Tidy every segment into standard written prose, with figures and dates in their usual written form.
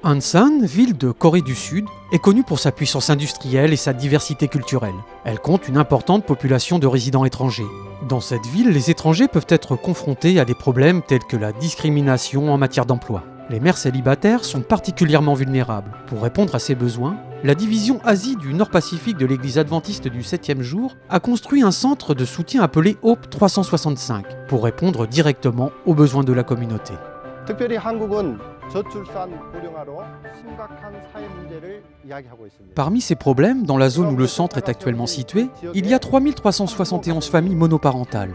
Ansan, ville de Corée du Sud, est connue pour sa puissance industrielle et sa diversité culturelle. Elle compte une importante population de résidents étrangers. Dans cette ville, les étrangers peuvent être confrontés à des problèmes tels que la discrimination en matière d'emploi. Les mères célibataires sont particulièrement vulnérables. Pour répondre à ces besoins, la division Asie du Nord-Pacifique de l'Église adventiste du 7e jour a construit un centre de soutien appelé Hope 365 pour répondre directement aux besoins de la communauté. 특별히 한국은 저출산 고령화로 심각한 사회 문제를 이야기하고 있습니다. Parmi ces problèmes, dans la zone où le centre est actuellement situé, il y a 3371 familles monoparentales.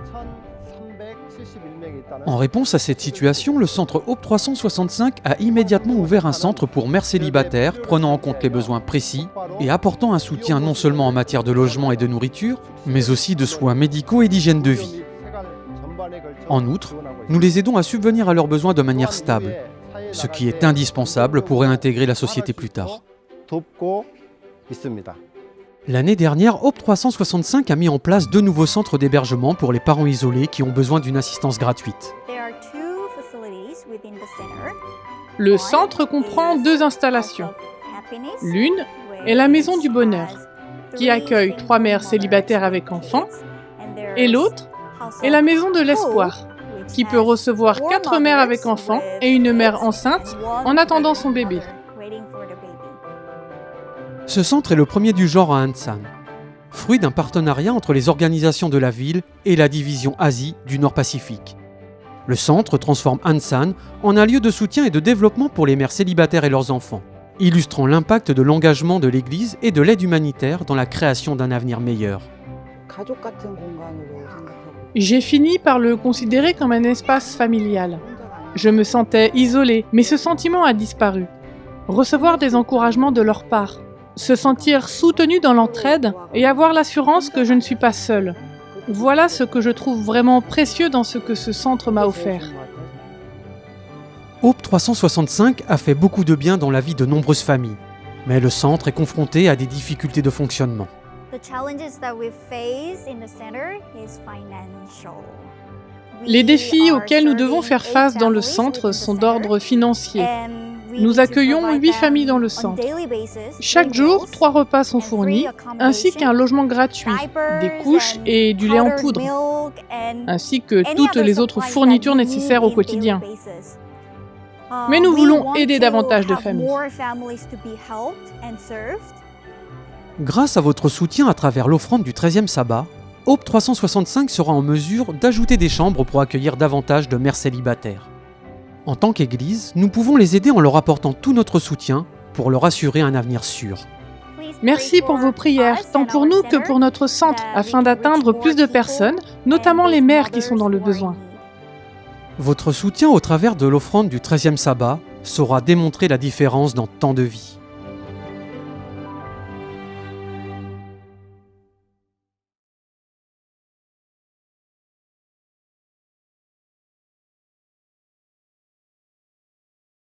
En réponse à cette situation, le centre Hope 365 a immédiatement ouvert un centre pour mères célibataires prenant en compte les besoins précis et apportant un soutien non seulement en matière de logement et de nourriture, mais aussi de soins médicaux et d'hygiène de vie. En outre, nous les aidons à subvenir à leurs besoins de manière stable, ce qui est indispensable pour réintégrer la société plus tard. L'année dernière, Hope 365 a mis en place 2 nouveaux centres d'hébergement pour les parents isolés qui ont besoin d'une assistance gratuite. Le centre comprend 2 installations. L'une est la Maison du Bonheur, qui accueille 3 mères célibataires avec enfants, et l'autre est la Maison de l'Espoir, qui peut recevoir 4 mères avec enfants et une mère enceinte en attendant son bébé. Ce centre est le premier du genre à Ansan, fruit d'un partenariat entre les organisations de la ville et la division Asie du Nord-Pacifique. Le centre transforme Ansan en un lieu de soutien et de développement pour les mères célibataires et leurs enfants, illustrant l'impact de l'engagement de l'Église et de l'aide humanitaire dans la création d'un avenir meilleur. J'ai fini par le considérer comme un espace familial. Je me sentais isolée, mais ce sentiment a disparu. Recevoir des encouragements de leur part, se sentir soutenu dans l'entraide et avoir l'assurance que je ne suis pas seule. Voilà ce que je trouve vraiment précieux dans ce que ce centre m'a offert. Hope 365 a fait beaucoup de bien dans la vie de nombreuses familles, mais le centre est confronté à des difficultés de fonctionnement. Les défis auxquels nous devons faire face dans le centre sont d'ordre financier. Nous accueillons 8 familles dans le centre. Chaque jour, 3 repas sont fournis, ainsi qu'un logement gratuit, des couches et du lait en poudre, ainsi que toutes les autres fournitures nécessaires au quotidien. Mais nous voulons aider davantage de familles. Grâce à votre soutien à travers l'offrande du 13e sabbat, Hope 365 sera en mesure d'ajouter des chambres pour accueillir davantage de mères célibataires. En tant qu'Église, nous pouvons les aider en leur apportant tout notre soutien pour leur assurer un avenir sûr. Merci pour vos prières, tant pour nous que pour notre centre, afin d'atteindre plus de personnes, notamment les mères qui sont dans le besoin. Votre soutien au travers de l'offrande du 13e sabbat saura démontrer la différence dans tant de vies.